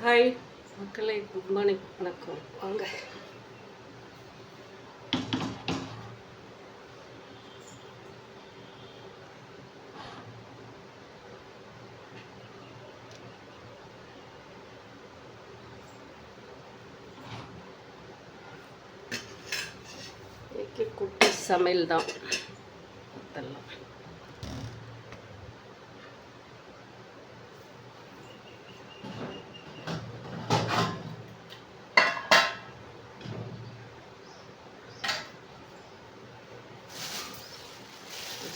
Hi மக்களை, good morning, வணக்கம். வாங்க. குட்டி சமையல் தான் அதெல்லாம்.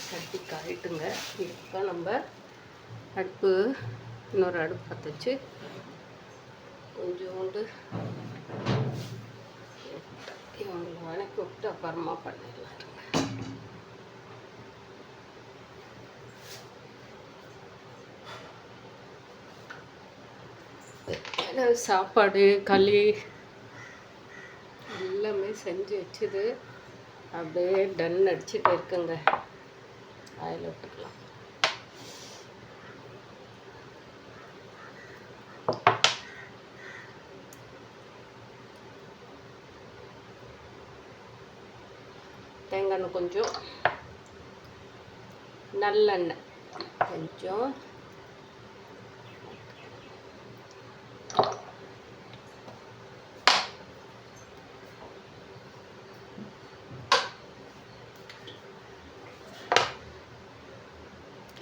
சட்டி காயிட்டுங்க. இப்போ நம்ம இன்னொரு அடுப்பு பற்ற வச்சு கொஞ்சோண்டு இவங்களை வணக்கி விட்டு அப்புறமா பண்ணிடலாம். சாப்பாடு களி எல்லாமே செஞ்சு வச்சுது அப்படியே டன் அடிச்சுட்டு இருக்குங்க. ஆயில் விட்டுக்கலாம். தேங்காய் எண்ணெய் கொஞ்சம், நல்லெண்ணெய் கொஞ்சம்,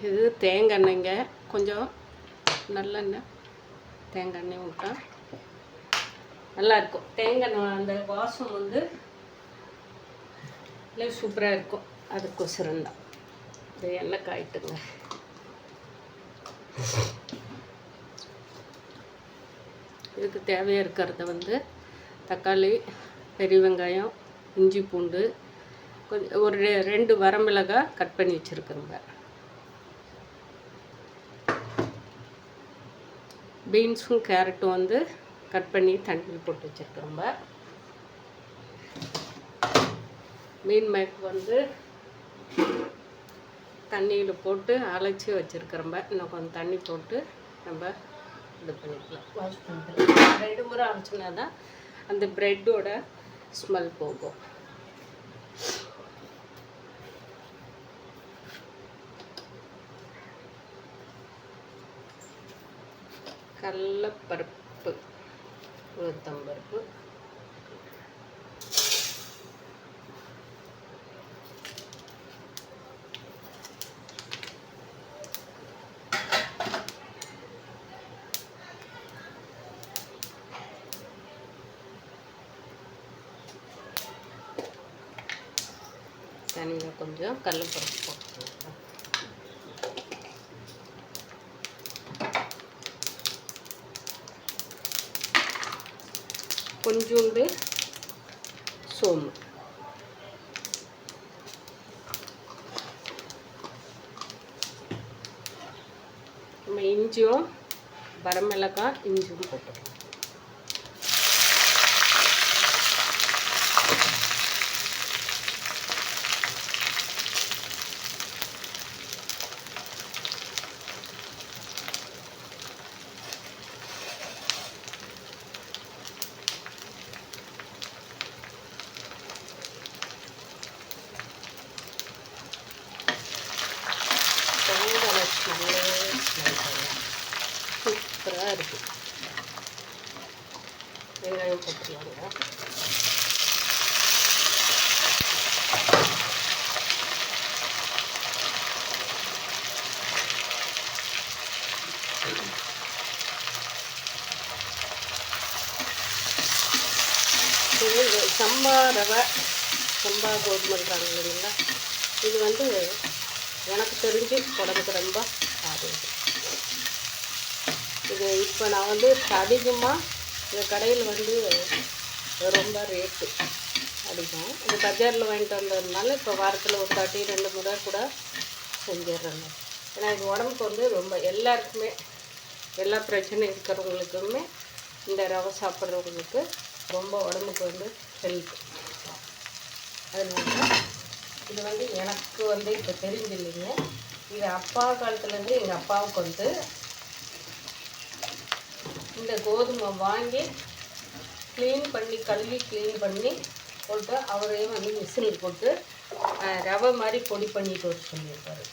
இது தேங்காய் எண்ணெய்ங்க, கொஞ்சம் நல்லெண்ணெய், தேங்காய் எண்ணெய் விட்டா நல்லாயிருக்கும். தேங்காய் எண்ணெய் அந்த வாசம் வந்து இல்லை சூப்பராக இருக்கும். அதுக்கொசரம் தான் இந்த எண்ணெய் காயிட்டுங்க. இதுக்கு தேவையாக இருக்கிறத வந்து தக்காளி, பெரிய வெங்காயம், இஞ்சி பூண்டு, கொஞ்சம் ஒரு 2 வரமிளகாய் கட் பண்ணி வச்சுருக்குறோங்க. பீன்ஸும் கேரட்டும் வந்து கட் பண்ணி தண்ணியில் போட்டு வச்சுருக்குறோங்க. மீன் மேக் வந்து தண்ணியில் போட்டு அழைச்சி வச்சுருக்கிறோம்ப. இன்னும் கொஞ்சம் தண்ணி போட்டு நம்ம இது பண்ணிக்கலாம், வாஷ் பண்ணிக்கலாம். 2 முறை அரைச்சினா தான் அந்த ப்ரெட்டோட ஸ்மெல் போகும். கடலைப்பருப்பு, உளுத்தம்பருப்பு, தனியாக கொஞ்சம் கடலைப்பருப்பு போட்டுக்கலாம். கொஞ்சோண்டு சோம்பு, நம்ம இஞ்சியும் வரமிளகாய் இஞ்சியும் போட்டுக்கலாம். சூப்பராக இருக்குது. வெங்காயம் போட்டுக்கலாங்க. இது சம்பா ரவை, சம்பா கோதுமைன்றாங்க இல்லைங்களா, இது வந்து எனக்கு தெரிஞ்சு உடம்புக்கு ரொம்ப ஆரோக்கியம். இது இப்போ நான் வந்து அதிகமாக இந்த கடையில் வந்து ரொம்ப ரேட்டு அதிகம். இது பஜாரில் வாங்கிட்டு வந்ததுனால இப்போ வாரத்தில் ஒரு 2 முறை கூட செஞ்சிடுறேங்க. ஏன்னா இது உடம்புக்கு வந்து ரொம்ப எல்லாருக்குமே, எல்லா பிரச்சனையும் இருக்கிறவங்களுக்குமே இந்த ரவை சாப்பிட்றவங்களுக்கு ரொம்ப உடம்புக்கு வந்து ஹெல்த். அதனால இது வந்து எனக்கு வந்து இப்போ தெரிஞ்சில்லைங்க. இது அப்பா காலத்துலேருந்து எங்கள் அப்பாவுக்கு வந்து இந்த கோதுமை வாங்கி க்ளீன் பண்ணி கழுவி க்ளீன் பண்ணி போட்டு அவரே வந்து மிஷினில் போட்டு ரவை மாதிரி பொடி பண்ணிட்டு வர சொல்லியிருப்பாரு.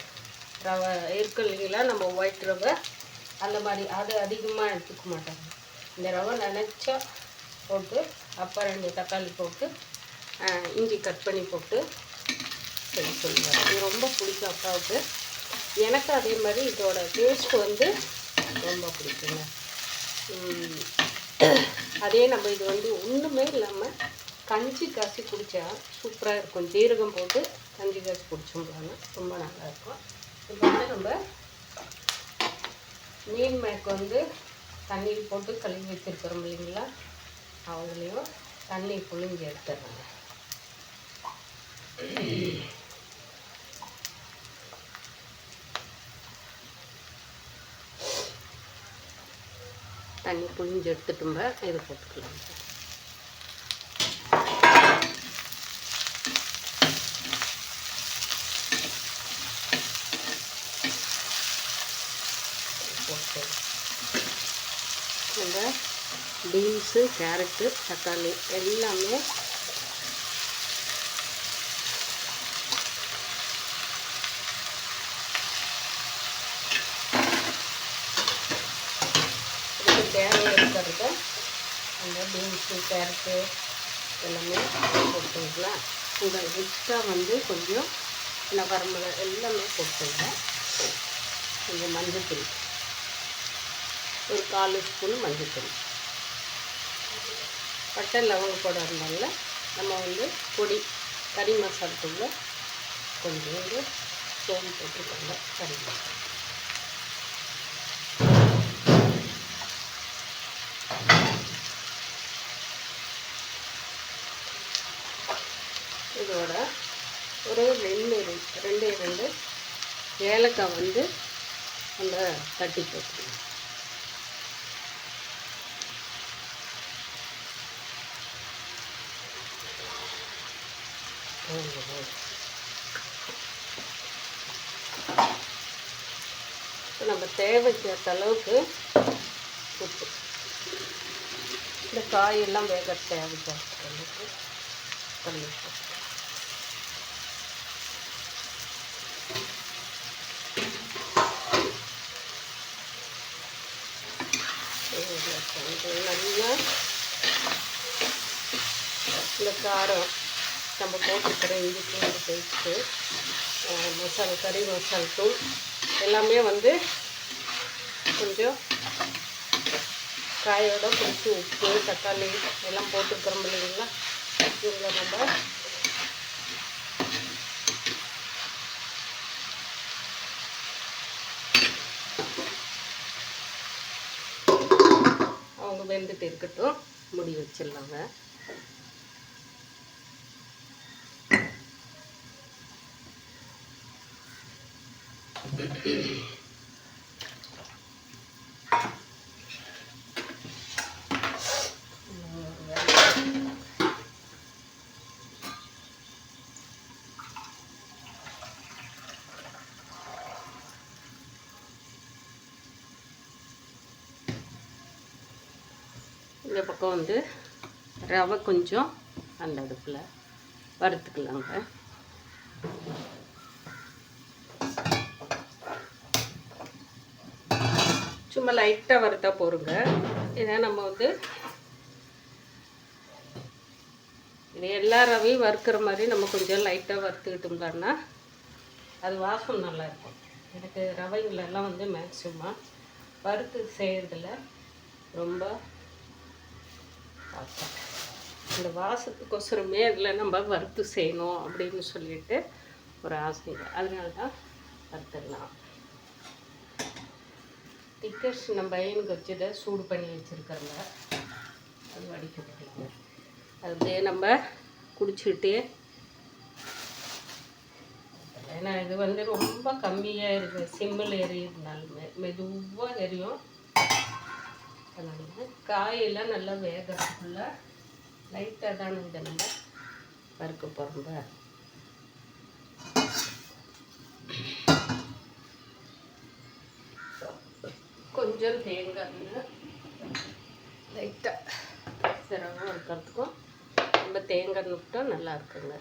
ரவை இருக்கு இல்லைங்களா, நம்ம ஒயிட் ரவை அந்த மாதிரி அது அதிகமாக எடுத்துக்க மாட்டாங்க. இந்த ரவை நினச்சா போட்டு அப்போ 2 தக்காளி போட்டு இஞ்சி கட் பண்ணி போட்டு செய்ய சொல்லுவார். இது ரொம்ப பிடிக்கும் அப்பாவுக்கு. எனக்கு அதே மாதிரி இதோட டேஸ்ட் வந்து ரொம்ப பிடிக்குங்க. அதே நம்ம இது வந்து ஒன்றுமே இல்லாமல் கஞ்சி காசி குடித்தா சூப்பராக இருக்கும். ஜீரகம் போட்டு கஞ்சி காசி குடிச்சோம்னா ரொம்ப நல்லாயிருக்கும். இப்போ வந்து நம்ம மீன் மேக் வந்து தண்ணீர் போட்டு கழுவி வச்சுருக்கிறோம் இல்லைங்களா, அவங்களையும் தண்ணி புழிஞ்சு எடுத்துடுறாங்க. தண்ணி புழிஞ்சு எடுத்துட்டோம்ப இதை போட்டுக்கலாம். போட்டு இந்த பீன்ஸு, கேரட்டு, தக்காளி எல்லாமே தேவை இருக்கிறத அந்த பீன்ஸு, கேரட்டு எல்லாமே போட்டுக்கலாம். கூட எக்ஸ்ட்ரா வந்து கொஞ்சம் வரமிளகா எல்லாமே போட்டுக்கலாம். கொஞ்சம் மஞ்சள்தூள், ஒரு 1/4 ஸ்பூன் மஞ்சள்தூள், பட்டை லவங்க போடுறதுனால நம்ம வந்து பொடி கறி மசாலா தூள் கொஞ்சோண்டு சோம்பு போட்டுக்கோங்க. கறி மசாலா இதோட ஒரு 2 ஏலக்காய் வந்து அந்த தட்டி போட்டுருங்க. நம்ம தேவைக்கேற்ற அளவுக்கு உப்பு, இந்த காயெல்லாம் வேக தேவைக்கேற்ற அளவுக்கு தண்ணி போட்டு நல்லா இந்த காரம் நம்ம போட்டுக்கிற இஞ்சி பூண்டு பேஸ்ட்டு, மசாலா கறி மசாலா தூள் எல்லாமே வந்து கொஞ்சம் காயோட பிடிச்சி உப்பு தக்காளி எல்லாம் போட்டுக்கிறோம் இல்லைங்களா, இதில் நம்ம அவங்க வெந்துட்டு இருக்கட்டும், முடி வச்சிடலாங்க. இந்த பக்கம் வந்து ரவை கொஞ்சம் அந்த அடுப்பில் வறுத்துக்கலாங்க. சும்மா லைட்டாக வறுத்தா போருங்க. இதை நம்ம வந்து இது எல்லா ரவையும் வறுக்கிற மாதிரி நம்ம கொஞ்சம் லைட்டாக வறுத்துக்கிட்டோம்னா அது வாசம் நல்லாயிருக்கும். எனக்கு ரவைங்களெல்லாம் வந்து மேக்ஸிமம் வறுத்து செய்கிறதுல ரொம்ப வாசம். இந்த வாசத்துக்கோசரமே அதில் நம்ம வறுத்து செய்யணும் அப்படின்னு சொல்லிட்டு ஒரு ஆசைங்க, அதனால தான் வறுத்துடலாம். டிக்கெட்ஸ் நம்ம பையனுக்கு வச்சுட்டு சூடு பண்ணி வச்சுருக்கிறோங்க, அது வடிக்கட்டிங்க. அது அப்படியே நம்ம குடிச்சுக்கிட்டே, ஏன்னா இது வந்து ரொம்ப கம்மியாக இருக்குது, சிம்மில் எரியுதுனாலுமே மெதுவாக எரியும். அதனால காயெல்லாம் நல்லா வேகிறதுக்குள்ள லைட்டாக தானே இதை நம்ம வறுக்க போகிறோம்ப. கொஞ்சம் தேங்காய் இருக்கிறதுக்கும் நம்ம தேங்காய் எண்ணெய் விட்டால் நல்லா இருக்குங்க.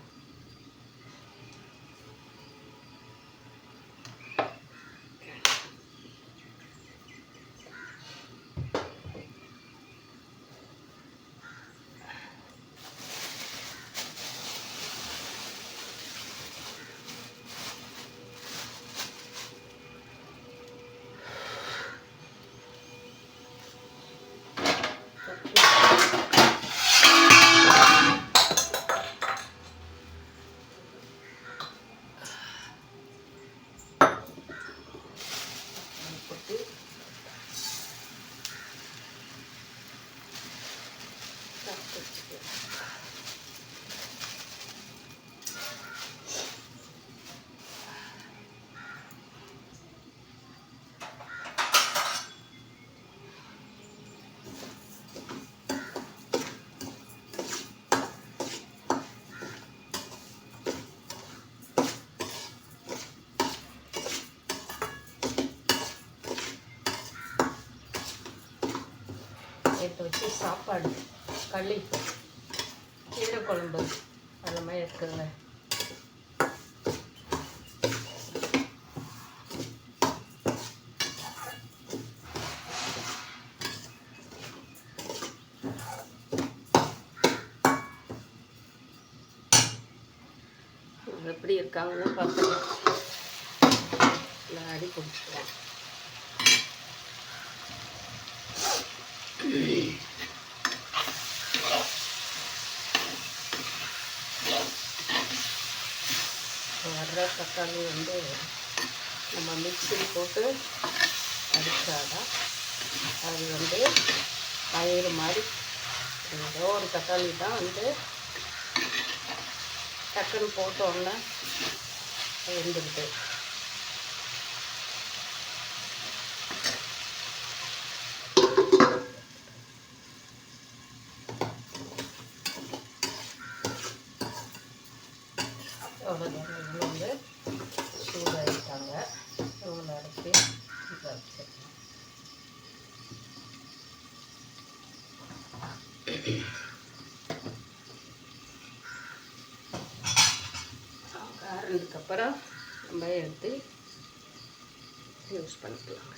எடுத்து வச்சு சாப்பாடு களி கீரை குழம்பு அந்த மாதிரி இருக்குங்க. எப்படி இருக்காங்கன்னு பார்ப்போம். அடி பிடிச்சிக்கிறேன். வர்ற தக்காளி வந்து நம்ம மிக்ஸியில் போட்டு அடித்தாதான் அது வந்து பயிறு மாதிரி ஏதோ ஒரு தக்காளி தான் வந்து டக்குன்னு போட்டோன்னே வெந்துடுது. அவ்வளோதான். இவங்க வந்து சூடாகிட்டாங்க. இவங்களை அரைச்சி வச்சுருக்கேன். ஆறுனதுக்கப்புறம் நம்ம எடுத்து யூஸ் பண்ணிக்கலாங்க.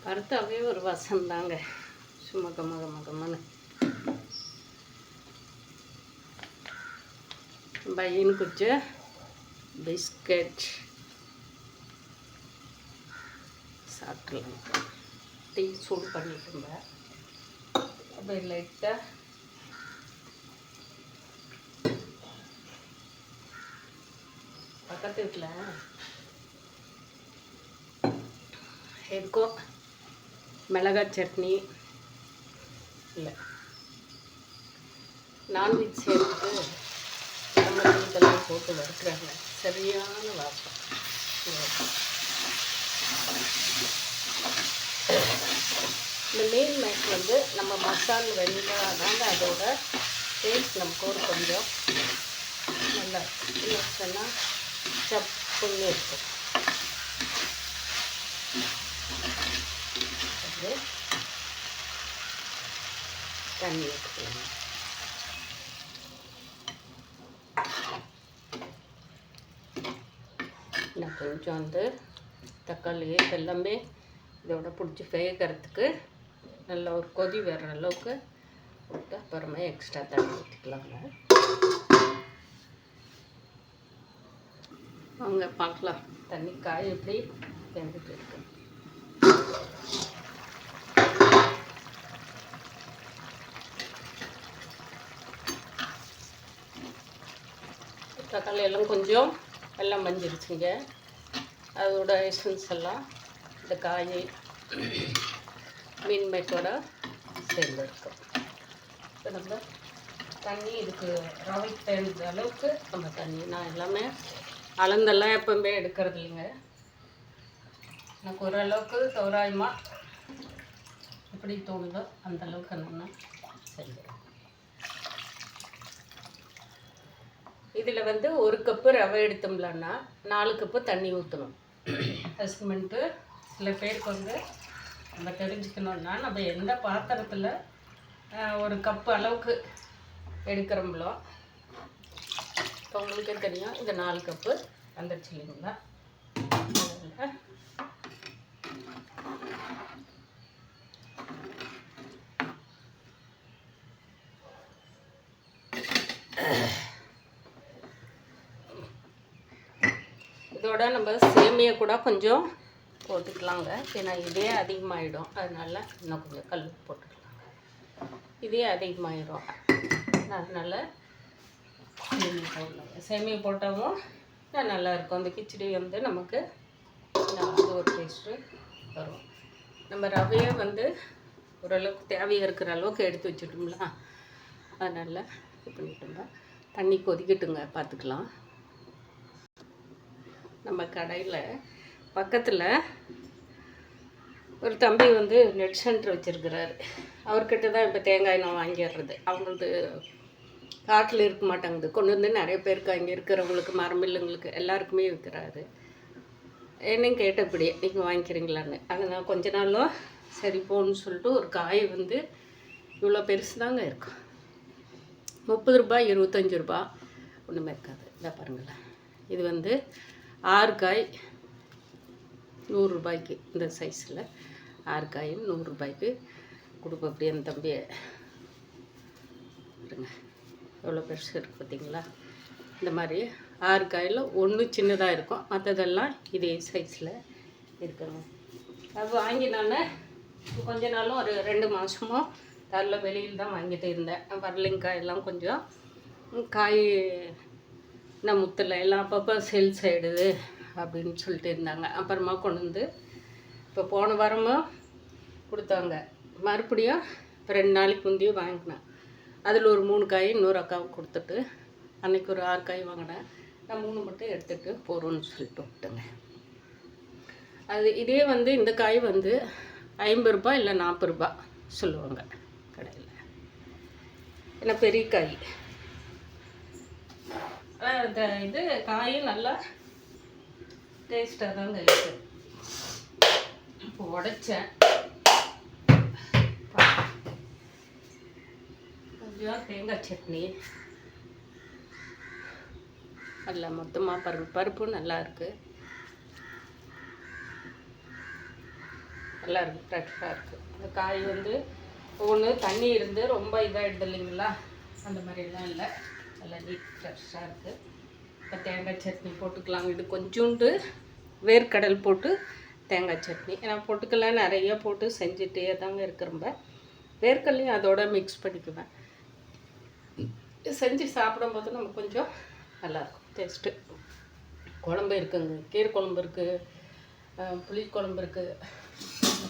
வறுத்தாவே ஒரு வாசம் தாங்க, சும்மா கம்மன்னு. பையனுக்கு வச்ச பிஸ்கட் சாப்பிட்லாம். டீ சூடு பண்ணிட்டுங்க அப்படியே லைட்டாக பக்கத்து வீட்டில் எதுக்கும் மிளகாய் சட்னி இல்லை நான்வெஜ் சேர்த்து இதெல்லாம் போட்டு வறுக்கிறாங்க. சரியான வாசம். இந்த மீன் மேக் வந்து நம்ம மசாலா வெந்தாதாங்க அதோட டேஸ்ட் நமக்கு ஒரு கொஞ்சம் நல்லா இல்லைன்னா சப்புன்னு இருக்கும். தண்ணி எடுத்துக்கலாம். நான் கொஞ்சம் வந்து தக்காளி எல்லாமே இதோட பிடிச்சி வேகிறதுக்கு நல்லா ஒரு கொதி வர்ற அளவுக்கு விட்டு அப்புறமா எக்ஸ்ட்ரா தண்ணி ஊற்றிக்கலாங்க. வாங்க பார்க்கலாம் தண்ணி காய் எப்படி வெந்துட்டு இருக்கு. தக்காளி எல்லாம் கொஞ்சம் எல்லாம் மஞ்சிருச்சுங்க. அதோட எசன்ஸ் எல்லாம் இந்த காய் மீன் மேக்கோட சேர்ந்துருக்கும். இப்போ நம்ம தண்ணி இதுக்கு ரவைக்கு தகுந்த அளவுக்கு நம்ம தண்ணி, நான் எல்லாமே அளந்தெல்லாம் எப்பவுமே எடுக்கிறது இல்லைங்க. எனக்கு ஓரளவுக்கு தோராயமாக எப்படி தோணுதோ அந்தளவுக்கு நான் செஞ்சிடும். இதில் வந்து 1 கப்பு ரவை எடுத்தோம்லன்னா 4 கப்பு தண்ணி ஊற்றணும். அசஸ்மெண்ட்டு சில பேருக்கு வந்து நம்ம தெரிஞ்சுக்கணுன்னா, நம்ம எந்த பாத்திரத்தில் 1 கப்பு அளவுக்கு எடுக்கிறோம்களோ, இப்போ உங்களுக்கே தெரியும் இது 4 கப்பு வந்துடுச்சு இல்லைங்களா. இதோட நம்ம சேமியை கூட கொஞ்சம் போட்டுக்கலாங்க. ஏன்னா இதே அதிகமாகிடும், அதனால் இன்னும் கொஞ்சம் கல் போட்டுக்கலாங்க. இதே அதிகமாகிடும், அதனால் சேமியை போடலாங்க. சேமியை போட்டாலும் நல்லாயிருக்கும். அந்த கிச்சடி வந்து நமக்கு அது ஒரு டேஸ்ட்டு வரும். நம்ம ரவையை வந்து ஓரளவுக்கு தேவையாக இருக்கிற அளவுக்கு எடுத்து வச்சுட்டோம்ல, அதனால் இது பண்ணிட்டோம்னா தண்ணி கொதிக்கட்டுங்க, பார்த்துக்கலாம். நம்ம கடையில் பக்கத்தில் ஒரு தம்பி வந்து நெட் சென்டர் வச்சுருக்கிறாரு. அவர்கிட்ட தான் இப்போ தேங்காய் நான் வாங்கிடுறது. அவங்களுக்கு காட்டில் இருக்க மாட்டாங்குது, கொண்டு வந்து நிறைய பேருக்கு அங்கே இருக்கிறவங்களுக்கு மரமில்லுங்களுக்கு எல்லாருக்குமே விற்கிறாரு. என்னன்னு கேட்டபடி நீங்கள் வாங்கிக்கிறீங்களான்னு. அது நான் கொஞ்ச நாளும் சரி போகணுன்னு சொல்லிட்டு ஒரு காய் வந்து இவ்வளோ பெருசு தாங்க இருக்கும். 30 ரூபாய் 25 ரூபா ஒன்றுமே இருக்காது. இதை பாருங்களேன், இது வந்து 6 காய் 100 ரூபாய்க்கு. இந்த சைஸில் 6 காயும் 100 ரூபாய்க்கு கொடுப்போம். அப்படி அந்த தம்பியை இருங்க, எவ்வளோ பெருசு இருக்குது பார்த்தீங்களா. இந்த மாதிரி 6 காயில் 1 சின்னதாக இருக்கும், மற்றதெல்லாம் இதே சைஸில் இருக்குங்க. அது வாங்கி நான் கொஞ்ச நாளும் ஒரு 2 மாதமோ தரல, வெளியில் தான் வாங்கிட்டு இருந்தேன். வரலிங்காயெல்லாம் கொஞ்சம் காய் நான் முத்தில் எல்லாம் அப்பப்போ சேல்ஸ் ஆகிடுது அப்படின்னு சொல்லிட்டு இருந்தாங்க. அப்புறமா கொண்டு வந்து இப்போ போன வாரமும் கொடுத்தாங்க. மறுபடியும் இப்போ 2 நாளைக்கு முந்தையும் வாங்கினேன். அதில் ஒரு 3 காய் இன்னொரு அக்காவுக்கு கொடுத்துட்டு, அன்றைக்கி ஒரு 6 காய் வாங்கினேன். நான் 3 மட்டும் எடுத்துகிட்டு போகிறோன்னு சொல்லிட்டு விட்டேங்க. அது இதே வந்து இந்த காய் வந்து 50 ரூபாய் இல்லை 40 ரூபாய் சொல்லுவாங்க கடையில். ஏன்னா பெரிய காய். இந்த இது காயும் நல்லா டேஸ்ட்டாக தாங்க இருக்குது. இப்போ உடைச்சேன், கொஞ்சம் தேங்காய் சட்னி நல்லா மொத்தமாக பருப்பு நல்லா இருக்குது, நல்லா இருக்குது, ஃப்ரெஷ்ஷாக இருக்குது. இந்த காய் வந்து ஒவ்வொன்று தண்ணி இருந்து ரொம்ப இதாகிடுது இல்லைங்களா, அந்த மாதிரிலாம் இல்லை, நல்லா நீட் ஃப்ரெஷ்ஷாக இருக்குது. இப்போ தேங்காய் சட்னி போட்டுக்கலாம். இது கொஞ்சோண்டு வேர்க்கடல் போட்டு தேங்காய் சட்னி ஏன்னா பொட்டுக்கெல்லாம் நிறைய போட்டு செஞ்சுட்டே தாங்க இருக்கிறம்ப. வேர்க்கடலையும் அதோட மிக்ஸ் பண்ணிக்குவேன். செஞ்சு சாப்பிடும்போது நமக்கு கொஞ்சம் நல்லாயிருக்கும் டேஸ்ட்டு. குழம்பு இருக்குங்க, கீரை குழம்பு இருக்குது, புளி குழம்பு இருக்குது.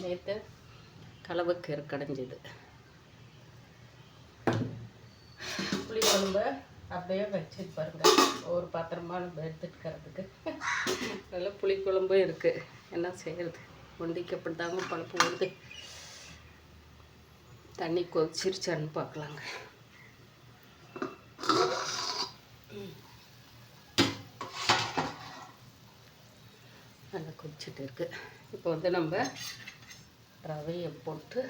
நேற்று கலவைக்கீரை கடைஞ்சிது. புளி குழம்பு அப்படியே வச்சுட்டு பாருங்கள், ஒரு பாத்திரமா நம்ம எடுத்துக்கிறதுக்கு. நல்லா புளிக்குழம்பும் இருக்குது. என்ன செய்கிறது, ஒண்டிக்கு அப்படி தாங்க பழப்பு வருது. தண்ணி கொதிச்சிருச்சான்னு பார்க்கலாங்க. நல்லா கொதிச்சுட்டு இருக்குது. இப்போ வந்து நம்ம ரவையை போட்டு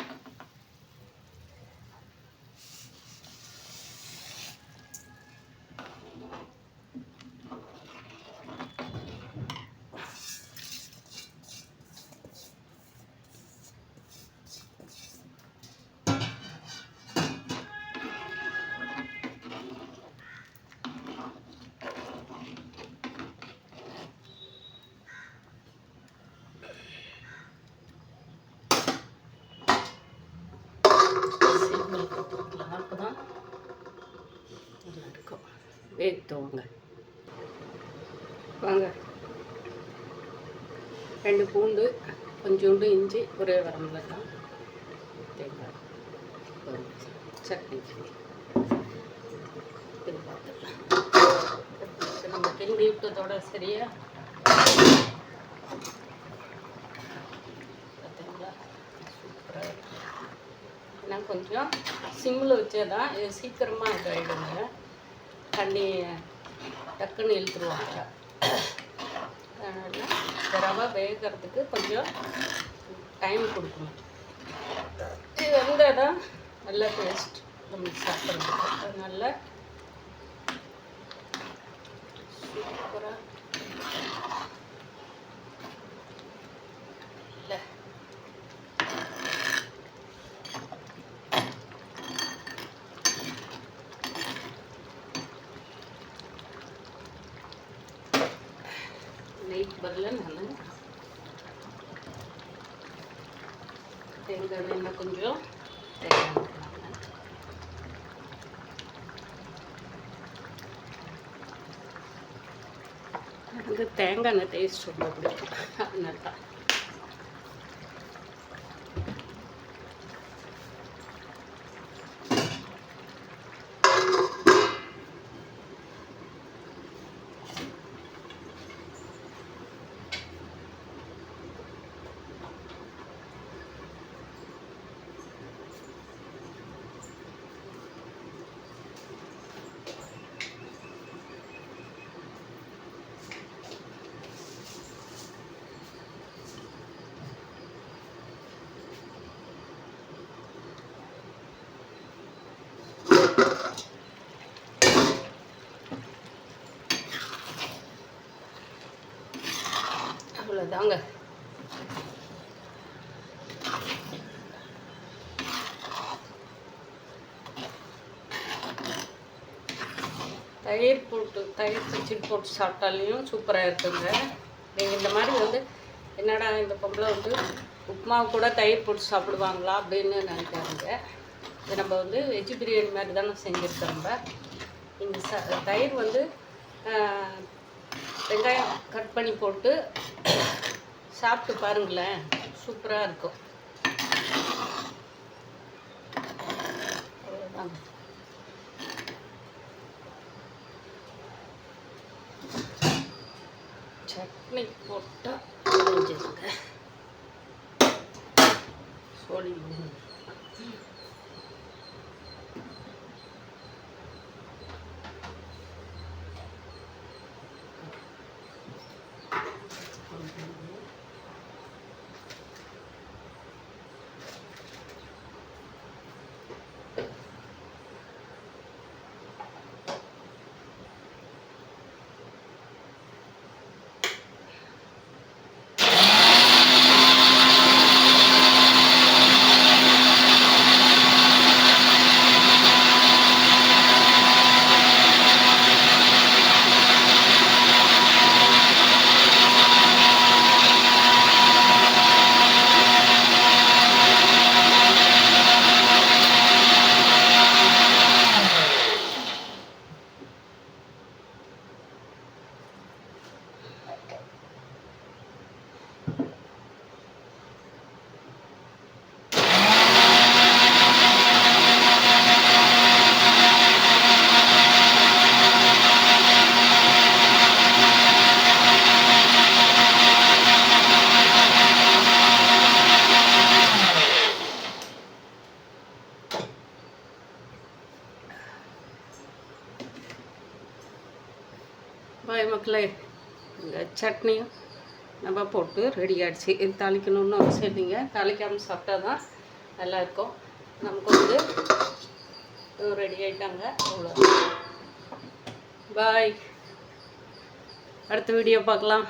போட்டுக்கலாம். அப்போ தான் நல்லா இருக்கும். வேகட்டுவாங்க. வாங்க, 2 பூண்டு, கொஞ்சோண்டு இஞ்சி, ஒரே வரமிளகாய், தேங்காய், சட்னி இது பார்த்துக்கலாம். நம்ம கிண்டி விட்டதோட சரியா பார்த்தீங்களா, சூப்பராக இருக்கும். கொஞ்சம் சிம்மில் வச்சே தான் இது சீக்கிரமாக இதாகிடுங்க. தண்ணி டக்குன்னு இழுத்துருவாங்க. அதனால் இந்த ரவை வேகிறதுக்கு கொஞ்சம் டைம் கொடுக்கணும். இது வெந்தால் தான் நல்ல டேஸ்ட் நம்மளுக்கு சாப்பிட்றதுக்கு. அதனால் சூப்பராக இல்லை நெய்க்கு பதில் நான் தேங்காய் எண்ணெய் கொஞ்சம் தேங்காய் எனக்கு தேங்காய் எண்ணெய் டேஸ்ட் ரொம்ப பிடிக்கும். அதனால தான் அவ்வளோதாங்க. தயிர் பச்சடி போட்டு சாப்பிட்டாலையும் சூப்பராக இருக்குங்க. நீங்கள் இந்த மாதிரி வந்து என்னடா இந்த பொம்பளை வந்து உப்புமாவு கூட தயிர் போட்டு சாப்பிடுவாங்களா அப்படின்னு நினைக்காதுங்க. இது நம்ம வந்து வெஜ் பிரியாணி மாதிரி தானே செஞ்சுருக்கோம். நம்ம இந்த தயிர் வந்து வெங்காயம் கட் பண்ணி போட்டு சாப்பிட்டு பாருங்களேன், சூப்பராக இருக்கும். அவ்வளோதாங்க. சட்னி போட்டால் முடிஞ்சுதுங்க. சோழி பாய் மக்களே, இந்த சட்னியும் நம்ம போட்டு ரெடி ஆகிடுச்சு. இது தாளிக்கணும்னு அவசியம் இல்லைங்க. தாளிக்காமல் சாப்பிட்டா தான் நல்லாயிருக்கும். நமக்கு வந்து ரெடி ஆகிட்டாங்க. அவ்வளோ. பாய், அடுத்த வீடியோ பார்க்கலாம்.